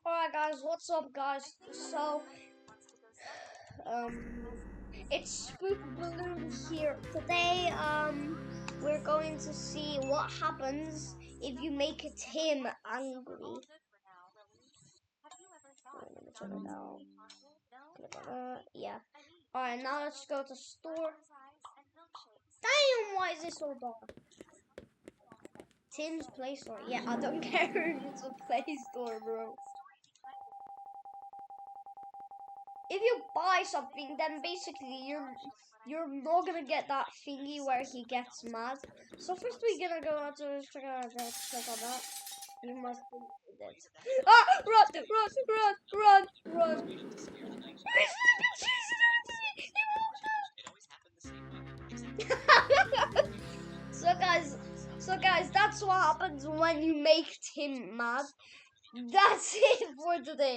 Alright guys, what's up guys? So, um, it's Spook Balloon here. Today, we're going to see what happens if you make Tim angry. Let me turn it down. Click on that. Yeah. Alright, now let's go to store. Damn, why is it so dark? Tim's Play Store. Yeah, I don't care if it's a Play Store, bro. If you buy something, then basically you're not gonna get that thingy where he gets mad. So first we're gonna go out to check on that. You must do this. Ah! Run! so guys, that's what happens when you make Tim mad. That's it for today.